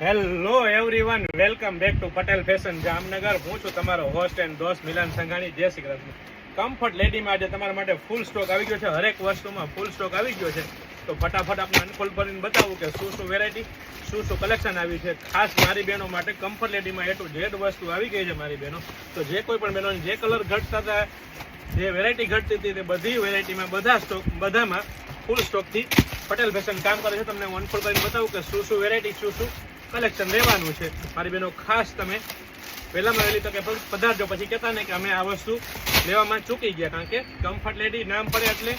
Hello everyone, welcome back to Patel fashion Jamnagar. હું છું તમારો હોસ્ટ એન્ડ દોસ્ત મિલન સંઘાણી. જય શ્રી કૃષ્ણ. કમ્ફર્ટ લેડીમાં આજે તમારા માટે ફૂલ સ્ટોક આવી ગયો છે. હરેક વસ્તુમાં ફૂલ સ્ટોક આવી ગયો છે. તો ફટાફટ આપણે અનફોલ્ડ કરીને બતાવું કે શું વેરાયટી, શું કલેક્શન આવ્યું છે. ખાસ મારી બહેનો માટે કમ્ફર્ટ લેડીમાં એ ટુ ઝેડ વસ્તુ આવી ગઈ છે મારી બહેનો. તો જે કોઈ પણ બહેનો જે કલર ઘટતા હતા, જે વેરાયટી ઘટતી હતી, તે બધી વેરાયટીમાં બધામાં ફૂલ સ્ટોકથી પટેલ ફેશન કામ કરે છે. તમને હું અનફોલ્ડ કરીને બતાવું કે શું વેરાયટી, શું કલેક્શન લેવાનું છે. મારી બહેનો ખાસ તમે પહેલામાં વહેલી તકે પધારજો, પછી કહેતા ને કે અમે આ વસ્તુ લેવામાં ચૂકી ગયા. કારણ કે કમ્ફર્ટ લેડી નામ પડે એટલે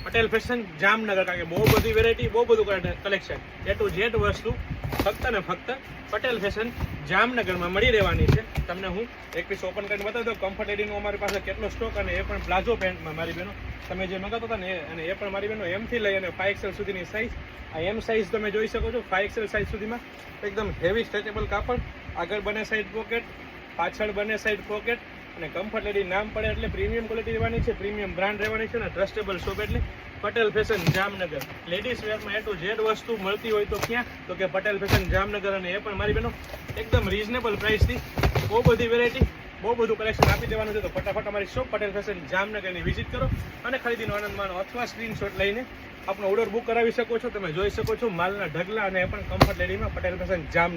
પટેલ ફેશન જામનગર, કારણ કે બહુ બધી વેરાયટી, બહુ બધું કલેક્શન, એ ટુ ઝેડ વસ્તુ ફક્ત ને ફક્ત પટેલ ફેશન જામનગરમાં મળી રહેવાની છે. તમને હું એક પીસ ઓપન કરીને બતાવી દઉં. કમ્ફર્ટ લેડીનો અમારી પાસે કેટલો સ્ટોક, અને એ પણ પ્લાઝો પેન્ટમાં મારી બહેનો તમે જે મંગાવતા હતા ને, અને એ પણ મારી બહેનો એમથી લઈ અને 5XL સુધીની સાઇઝ. આ એમ સાઇઝ તમે જોઈ શકો છો. 5XL સાઇઝ સુધીમાં એકદમ હેવી સ્ટ્રેચેબલ કાપડ, આગળ બંને સાઈડ પોકેટ, પાછળ બંને સાઈડ પોકેટ, અને કમ્ફર્ટ લેડી નામ પડે એટલે પ્રીમિયમ ક્વોલિટી રહેવાની છે, પ્રીમિયમ બ્રાન્ડ રહેવાની છે, અને ટ્રસ્ટેબલ શોપ એટલે પટેલ ફેશન જામનગર. લેડીઝ વેરમાં એ ટુ ઝેડ વસ્તુ મળતી હોય તો ક્યાં, તો કે પટેલ ફેશન જામનગર. અને એ પણ મારી બહેનો એકદમ રીઝનેબલ પ્રાઇસથી બહુ બધી વેરાયટી, બહુ બધું કલેક્શન આપી દેવાનું છે. તો ફટાફટ અમારી શોપ પટેલ ફેશન જામનગરની વિઝિટ કરો અને ખરીદીનો આનંદ માણો, અથવા સ્ક્રીનશોટ લઈને આપણો ઓર્ડર બુક કરાવી શકો છો. તમે જોઈ શકો છો માલના ઢગલા, અને એ પણ કમ્ફર્ટ લેડીમાં પટેલ ફેશન જામનગર.